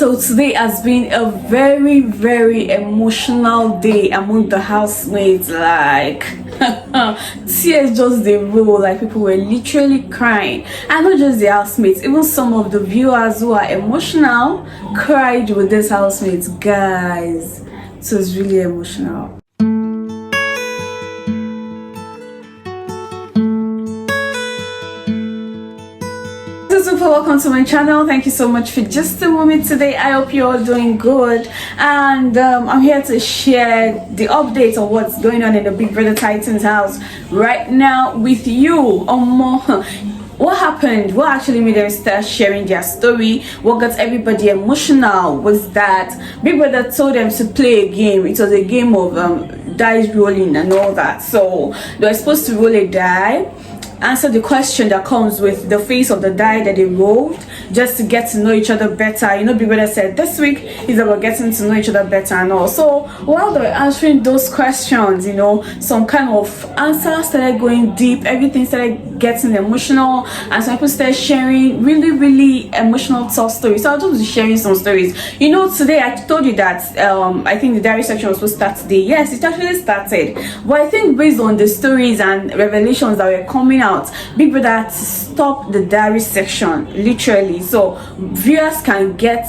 So today has been a very emotional day among the housemates. Like tears just the roll, like people were literally crying. And not just the housemates, even some of the viewers who are emotional cried with these housemates, guys. So it's really emotional. Super welcome to my channel. Thank you so much for just a moment today. I hope you're all doing good, and I'm here to share the updates on what's going on in the Big Brother Titan's house right now with you. What happened, what actually made them start sharing their story, what got everybody emotional was that Big Brother told them to play a game. It was a game of dice rolling and all that. So they were supposed to roll a die, answer the question that comes with the face of the die that they rolled, just to get to know each other better. You know, Big Brother said this week is about getting to know each other better and all. So while they were answering those questions, you know, some kind of answers started going deep, everything started getting emotional, and some people started sharing really emotional tough stories. So I'll just be sharing some stories. You know, today I told you that I think the diary section was supposed to start today. Yes, it actually started, but I think based on the stories and revelations that were coming out, Big Brother had to stop the diary section literally, so viewers can get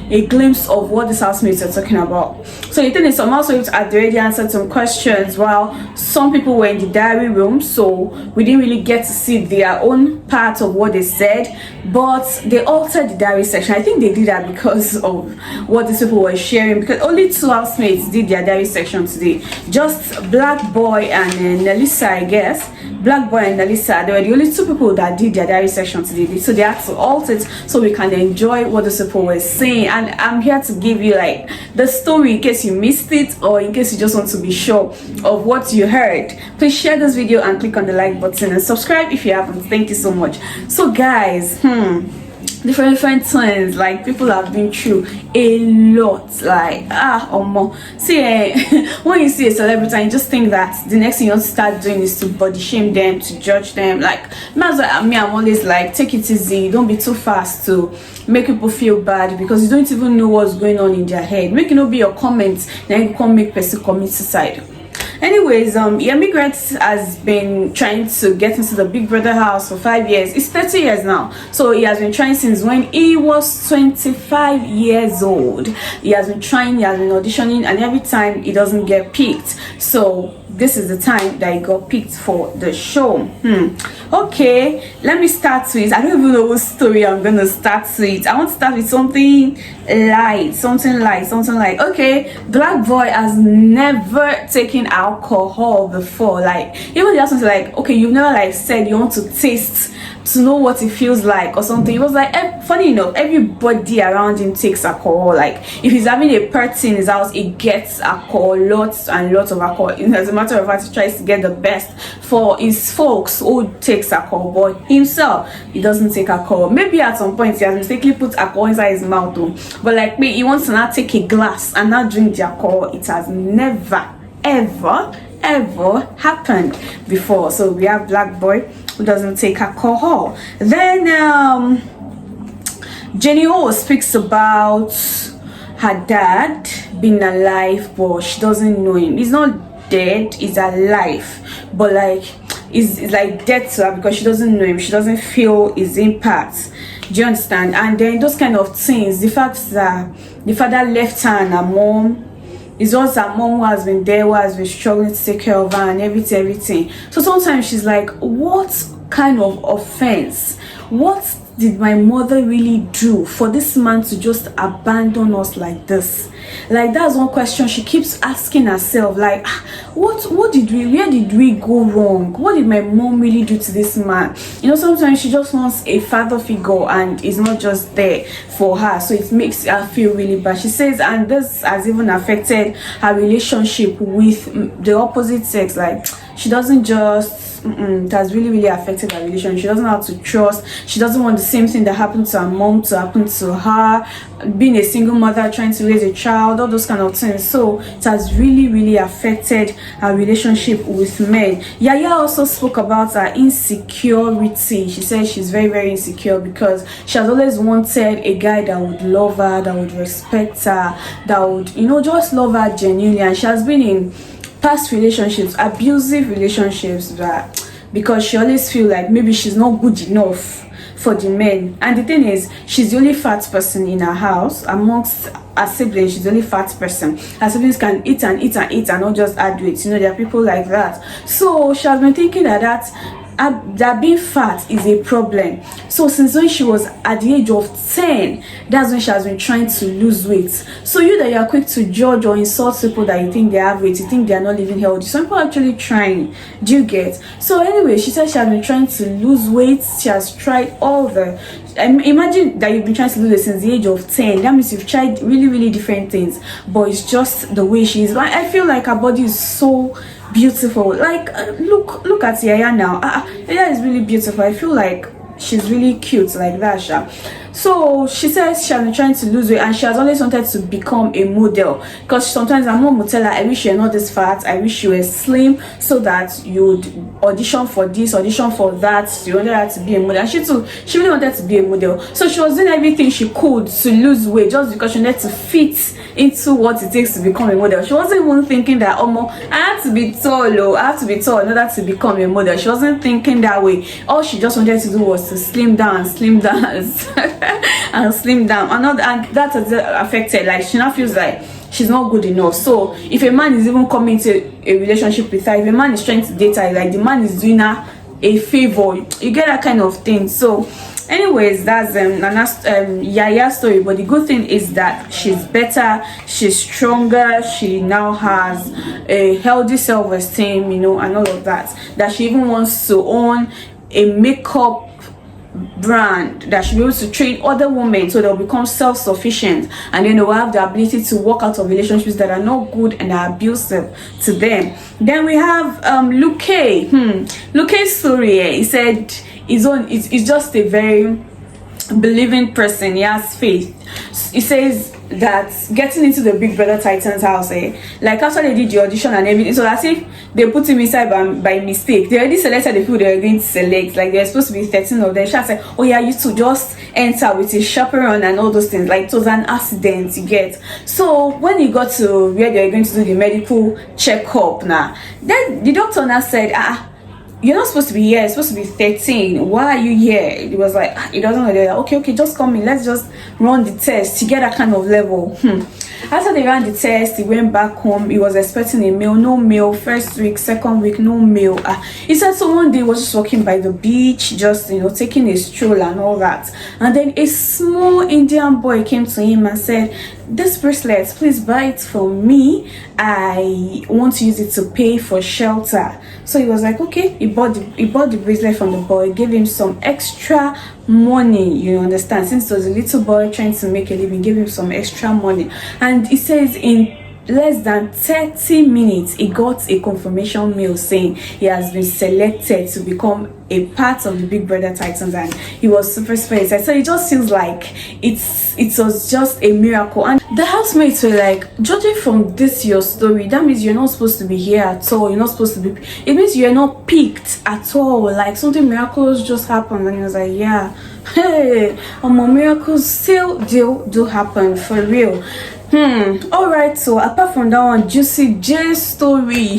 a glimpse of what the housemates are talking about. So the thing is, some housemates had already answered some questions while some people were in the diary room, so we didn't really get to see their own part of what they said, but they altered the diary section. I think they did that because of what these people were sharing, because only two housemates did their diary section today, just Black Boy and Nelisa, I guess. Black Boy and Nelisa, they were the only two people that did their diary section today, so they had to alter it so we can enjoy what the people were saying. And I'm here to give you like the story in case you missed it, or in case you just want to be sure of what you heard. Please share this video and click on the like button and subscribe if you haven't. Thank you so much. So guys, different things, like people have been through a lot, like see when you see a celebrity and you just think that the next thing you want to start doing is to body shame them, to judge them. Like I'm always like, take it easy, don't be too fast to make people feel bad, because you don't even know what's going on in their head. Make it not be your comments, then you can make person commit suicide. Anyways, Yemi Gretz has been trying to get into the Big Brother house for 5 years. It's 30 years now, so he has been trying since when he was 25 years old. He has been trying, he has been auditioning, and every time he doesn't get picked. So this is the time that he got picked for the show. Okay, let me start with, I don't even know what story I'm gonna start with. I want to start with something light. Okay, Black Boy has never taken alcohol before. Like, even the husband's like, okay, you've never like said you want to taste to know what it feels like or something. It was like, funny enough, everybody around him takes alcohol. Like, if he's having a party in his house, he gets alcohol, lots and lots of alcohol. As a matter of fact, he tries to get the best for his folks who takes alcohol, but himself, he doesn't take alcohol. Maybe at some point he has mistakenly put alcohol inside his mouth though, but like me, he wants to now take a glass and now drink the alcohol. It has never ever happened before. So we have Black Boy who doesn't take alcohol. Then Jenny O speaks about her dad being alive, but she doesn't know him. He's not dead, he's alive, but like he's like dead to her because she doesn't know him, she doesn't feel his impact. Do you understand? And then those kind of things, the fact that the father left her and her mom, it's just her mom who has been there, who has been struggling to take care of her and everything. So sometimes she's like, what kind of offense, what did my mother really do for this man to just abandon us like this? Like, that's one question she keeps asking herself. Like, where did we go wrong? What did my mom really do to this man? You know, sometimes she just wants a father figure and is not just there for her, so it makes her feel really bad. She says, and this has even affected her relationship with the opposite sex. Like, she doesn't just it has really affected her relationship. She doesn't know how to trust. She doesn't want the same thing that happened to her mom to happen to her. Being a single mother, trying to raise a child, all those kind of things. So it has really affected her relationship with men. Yaya also spoke about her insecurity. She said she's very insecure because she has always wanted a guy that would love her, that would respect her, that would, just love her genuinely. And she has been in past relationships, abusive relationships, that because she always feel like maybe she's not good enough for the men. And the thing is, she's the only fat person in her house. Amongst her siblings, she's the only fat person. Her siblings can eat and not just add weight. There are people like that. So she has been thinking that being fat is a problem. So since when she was at the age of 10, that's when she has been trying to lose weight. So you that you are quick to judge or insult people that you think they have weight, you think they are not living healthy, some people are actually trying. Do you get? So anyway, she said she has been trying to lose weight. She has tried all the imagine that you've been trying to do this since the age of 10. That means you've tried really different things, but it's just the way she is. I feel like her body is so beautiful. Like look at Yaya now. Yaya is really beautiful. I feel like she's really cute like that, Sha. So she says she has been trying to lose weight, and she has always wanted to become a model, because sometimes her mom will tell her, I wish you're not this fat, I wish you were slim, so that you would audition for this, audition for that. She wanted her to be a model, and she really wanted to be a model. So she was doing everything she could to lose weight, just because she wanted to fit into what it takes to become a model. She wasn't even thinking that, I have to be tall, I have to be tall in order to become a model. She wasn't thinking that way. All she just wanted to do was to slim down and slim down, and that has affected. Like, she now feels like she's not good enough. So if a man is even coming to a relationship with her, if a man is trying to date her, like the man is doing her a favor, you get that kind of thing. So anyways, that's Yaya's story. But the good thing is that she's better, she's stronger, she now has a healthy self-esteem, and all of that she even wants to own a makeup brand that should be able to train other women so they'll become self-sufficient, and then they'll have the ability to walk out of relationships that are not good and are abusive to them. Then we have Luke's story. He said he's just a very believing person. He has faith. He says that getting into the Big Brother Titan's house, like after they did the audition and everything, so as if they put him inside by mistake. They already selected the people they were going to select. Like, they're supposed to be 13 of them. She said, oh yeah, you two just enter with a chaperone and all those things. Like, it was an accident, you get. So when he got to where they were going to do the medical checkup now, then the doctor now said, you're not supposed to be here, it's supposed to be 13. Why are you here? He was like, he doesn't know. They're like, okay, just come in, let's just run the test to get that kind of level. After they ran the test, he went back home. He was expecting a meal, no meal. First week, second week, no meal. He said, so one day he was just walking by the beach, just taking a stroll and all that, and then a small Indian boy came to him and said, this bracelet, please buy it for me, I want to use it to pay for shelter. So he was like, okay. He bought the bracelet from the boy, gave him some extra money, you understand, since it was a little boy trying to make a living, gave him some extra money. And he says in less than 30 minutes he got a confirmation mail saying he has been selected to become a part of the Big Brother Titans, and he was super excited. So it just feels like it was just a miracle. And the housemates were like, judging from this your story, that means you're not supposed to be here at all, you're not supposed to be, it means you're not picked at all, like something miraculous just happened. And he was like, yeah, hey, miracles still do happen for real. All right, so apart from that one, Juicy J's story,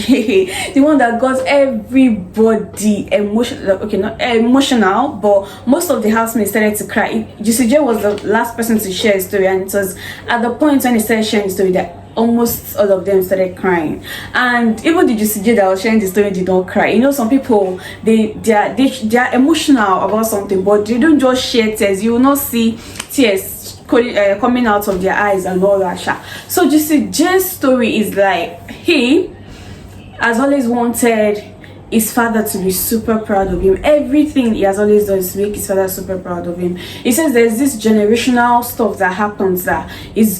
the one that got everybody emotional, okay, not emotional, but most of the housemates started to cry. Juicy J was the last person to share his story, and it was at the point when he started sharing his story that almost all of them started crying. And even the Juicy J that was sharing the story did not cry. Some people, they are emotional about something, but they don't just share tears. You will not see tears coming out of their eyes and all that. So Juicy J's story is like, he has always wanted his father to be super proud of him. Everything he has always done is to make his father super proud of him. He says there's this generational stuff that happens, that his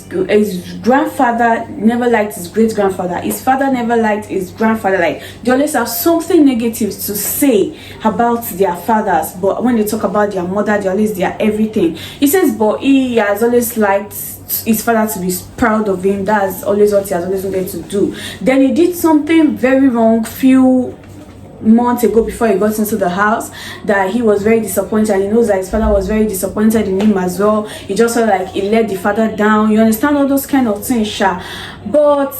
grandfather never liked his great grandfather, his father never liked his grandfather. Like, they always have something negative to say about their fathers, but when they talk about their mother, they always their everything. He says, but he has always liked his father to be proud of him. That's always what he has always wanted to do. Then he did something very wrong few months ago, before he got into the house, that he was very disappointed, and he knows that his father was very disappointed in him as well. He just felt like he let the father down. You understand all those kind of things, Sha? But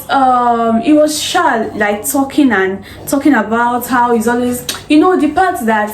he was Sha like talking about how he's always, you know, the part that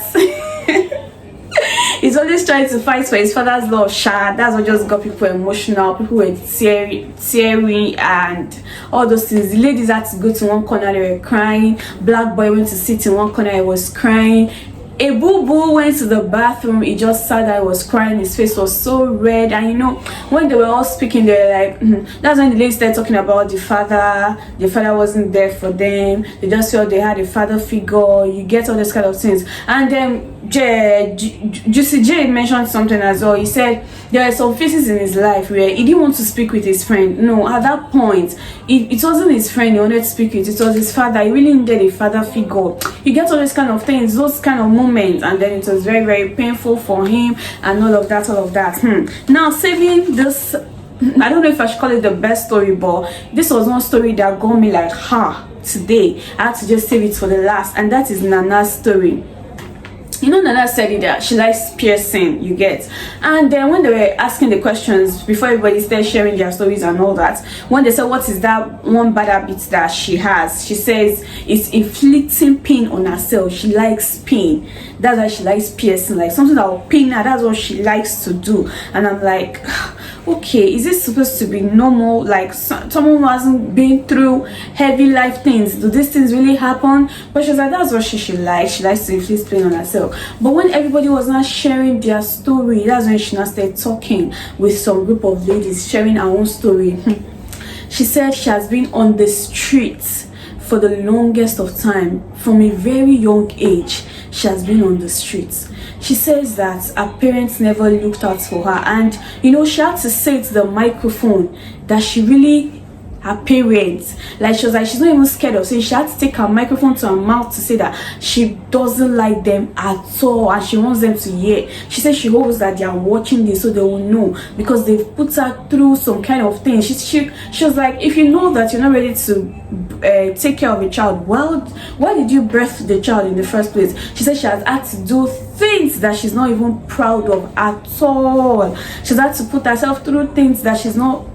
he's always trying to fight for his father's love, Sha. That's what just got people emotional. People were tearing and all those things. The ladies had to go to one corner, they were crying. Black boy went to sit in one corner, he was crying. A boo went to the bathroom, he just sat there, he was crying, his face was so red. And you know, when they were all speaking, they were like, that's when the ladies started talking about the father wasn't there for them, they just felt they had a father figure, you get all these kind of things. And then Juicy J mentioned something as well. He said there are some phases in his life where he didn't want to speak with his friend. No, at that point, it wasn't his friend he wanted to speak with, it was his father. He really needed a father figure. You get all these kind of things, those kind of moments, and then it was very, very painful for him and all of that. Now, saving this, I don't know if I should call it the best story, but this was one story that got me like, today I had to just save it for the last, and that is Nana's story. You know, Nana said it that she likes piercing, you get. And then when they were asking the questions, before everybody started sharing their stories and all that, when they said what is that one bad habit that she has, she says it's inflicting pain on herself. She likes pain. That's why she likes piercing, like something that will pain her. That's what she likes to do. And I'm like, okay, is this supposed to be normal? Like someone who hasn't been through heavy life things, do these things really happen? But she's like, that's what she likes. She likes to inflict pain on herself. But when everybody was not sharing their story, that's when she now started talking with some group of ladies, sharing her own story. She said she has been on the streets for the longest of time. From a very young age, she has been on the streets. She says that her parents never looked out for her, and you know, she had to say to the microphone that she really, her parents, like she was like, she's not even scared of saying, she had to take her microphone to her mouth to say that she doesn't like them at all and she wants them to hear. She said she hopes that they are watching this so they will know, because they've put her through some kind of thing. She was like, if you know that you're not ready to take care of a child, well, why did you birth the child in the first place? She said she has had to do things that she's not even proud of at all. She's had to put herself through things that she's not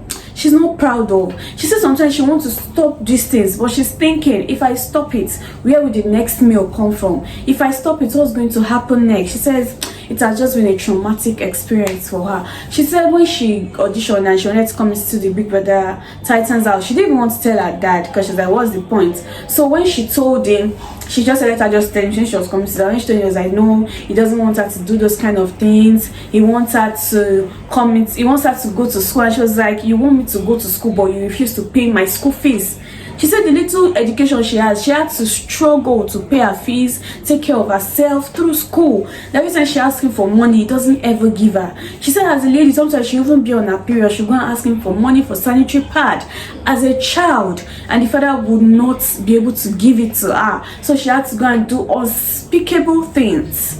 proud of. She says sometimes she wants to stop these things, but she's thinking, if I stop it, where will the next meal come from? If I stop it, what's going to happen next? She says it has just been a traumatic experience for her. She said when she auditioned and she wanted to come into the Big Brother Titans house, she didn't even want to tell her dad, because she's like, what's the point? So when she told him, she just let her just tell him she was coming to the house. When she told him, he was like, no, he doesn't want her to do those kind of things. He wants her to come in, he wants her to go to school. And she was like, you want me to go to school, but you refuse to pay my school fees. She said the little education she has, she had to struggle to pay her fees, take care of herself through school. Every time she asks him for money, he doesn't ever give her. She said as a lady, sometimes she even be on her period, she'll go and ask him for money for sanitary pad as a child, and the father would not be able to give it to her. So she had to go and do unspeakable things.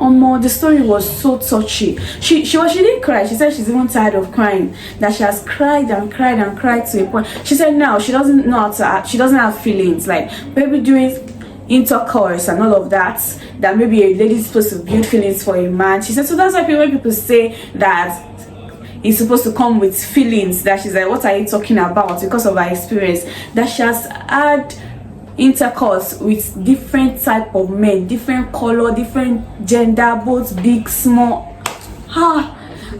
The story was so touchy. She didn't cry. She said she's even tired of crying. That she has cried and cried and cried to a point. She said now she doesn't know how to act. She doesn't have feelings. Like maybe doing intercourse and all of that. That maybe a lady is supposed to build feelings for a man. She said so. That's why when people say that he's supposed to come with feelings, that she's like, what are you talking about? Because of her experience, that she has had intercourse with different type of men, different color, different gender, both big, small,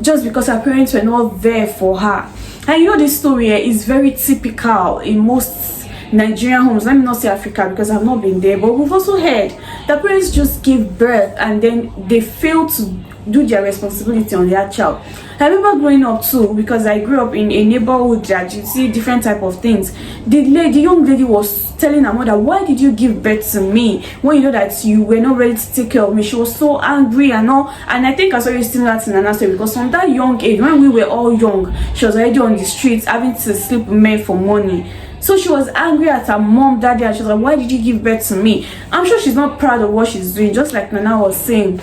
just because her parents were not there for her. And you know, this story is very typical in most Nigerian homes. Let me not say Africa because I've not been there, but we've also heard that parents just give birth and then they fail to do their responsibility on their child. I remember growing up too, because I grew up in a neighborhood that you see different type of things. The young lady was telling her mother, why did you give birth to me when you know that you were not ready to take care of me? She was so angry and all. And I think I saw you still that in another story, because from that young age, when we were all young, she was already on the streets having to sleep with men for money. So she was angry at her mom that day, and she was like, why did you give birth to me? I'm sure she's not proud of what she's doing, just like Nana was saying.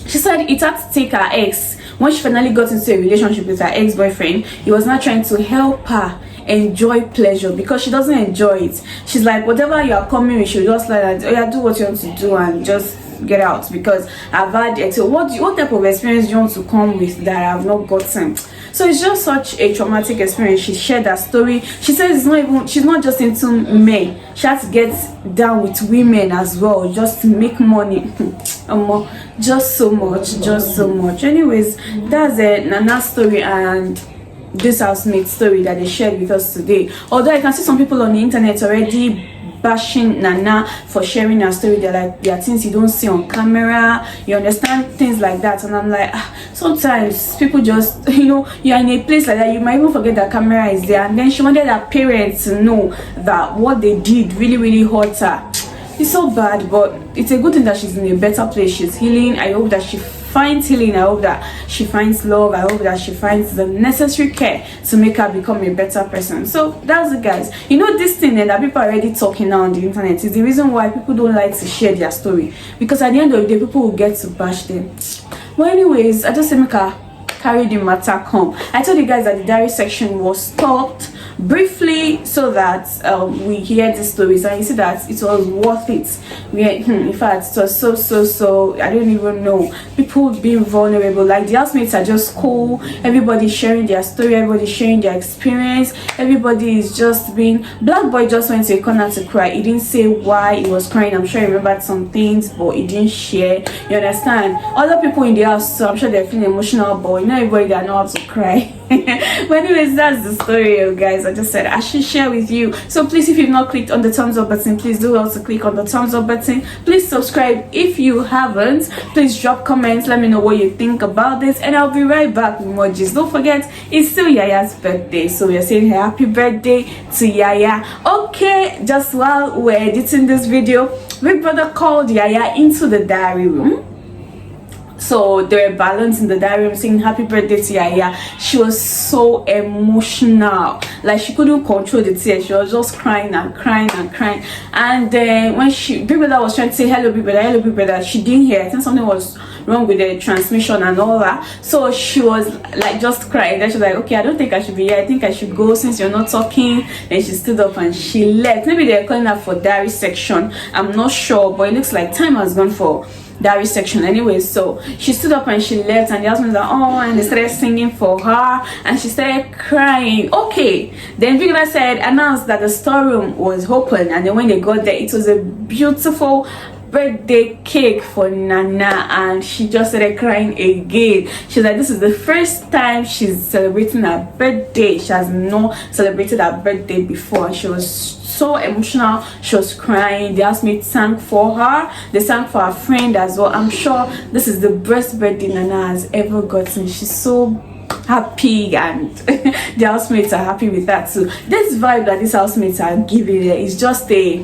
She said it had to take her ex, when she finally got into a relationship with her ex-boyfriend, he was not trying to help her enjoy pleasure, because she doesn't enjoy it. She's like, whatever you are coming with, she'll just like that, oh yeah, do what you want to do and just get out, because I've had it. So what type of experience do you want to come with that I have not gotten? So it's just such a traumatic experience. She shared that story. She says she's not just into men, she has to get down with women as well, just to make money. Just so much. Anyways, that's it, Nana's story and this housemate story that they shared with us today. Although I can see some people on the internet already bashing Nana for sharing her story. They're like, there are things you don't see on camera, you understand, things like that. And I'm like, sometimes people just, you're in a place like that, you might even forget that camera is there. And then she wanted her parents to know that what they did really hurt her. It's so bad, but it's a good thing that she's in a better place. She's healing. I hope that she finds healing. I hope that she finds love. I hope that she finds the necessary care to make her become a better person. So that's it, guys. This thing that people are already talking now on the internet is the reason why people don't like to share their story, because at the end of the day, people will get to bash them. Well, anyways, I just said make her carry the matter home. I told you guys that the diary section was stopped briefly so that we hear these stories, and you see that it was worth it. In fact, it was so I don't even know, people being vulnerable. Like, the housemates are just cool, everybody sharing their story, everybody sharing their experience, everybody is just being. Black boy just went to a corner to cry. He didn't say why he was crying. I'm sure he remembered some things, but he didn't share, you understand. Other people in the house, so I'm sure they're feeling emotional, but not everybody that know how to cry. But anyways, that's the story, guys. I just said I should share with you. So please, if you've not clicked on the thumbs up button, please do also click on the thumbs up button. Please subscribe if you haven't. Please drop comments, let me know what you think about this, and I'll be right back with more gist. Don't forget, it's still Yaya's birthday, so we're saying happy birthday to Yaya. Okay, just while we're editing this video, Big Brother called Yaya into the diary room. So there were balloons in the diary room saying happy birthday to Yaya. She was so emotional, like she couldn't control the tears. She was just crying. And then when Big Brother was trying to say hello Big Brother, she didn't hear. I think something was wrong with the transmission and all that, so she was like just crying. Then she was like, okay, I don't think I should be here, I think I should go since you're not talking. Then she stood up and she left. Maybe they're calling her for diary section, I'm not sure, but it looks like time has gone for diary section anyway. So she stood up and she left, and the husband was like, oh, and they started singing for her and she started crying. Okay, then Victor announced that the storeroom was open, and then when they got there, it was a beautiful birthday cake for Nana, and she just started crying again. She's like, this is the first time she's celebrating her birthday. She has not celebrated her birthday before, and she was so emotional. She was crying. The housemates sang for her, they sang for her friend as well. I'm sure this is the best birthday Nana has ever gotten. She's so happy, and the housemates are happy with that too. This vibe that these housemates are giving her is just a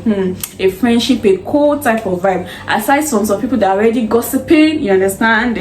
friendship, a cool type of vibe. Aside from some people that are already gossiping, you understand,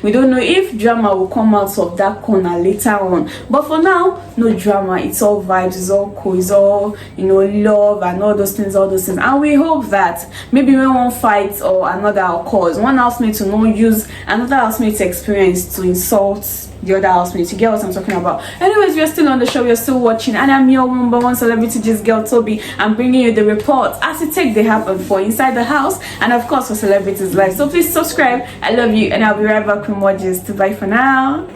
we don't know if drama will come out of that corner later on, but for now, no drama. It's all vibes, it's all cool, it's all love and all those things. And we hope that maybe when one fight or another occurs, one housemate will not use another housemate's experience to insult the other housemates. You get what I'm talking about? Anyways, we're still on the show, we're still watching, and I'm your number one celebrity gist girl, Toby. I'm bringing you the reports as it takes they happen for inside the house, and of course for celebrities life. So please subscribe. I love you, and I'll be right back with more gist. Bye for now.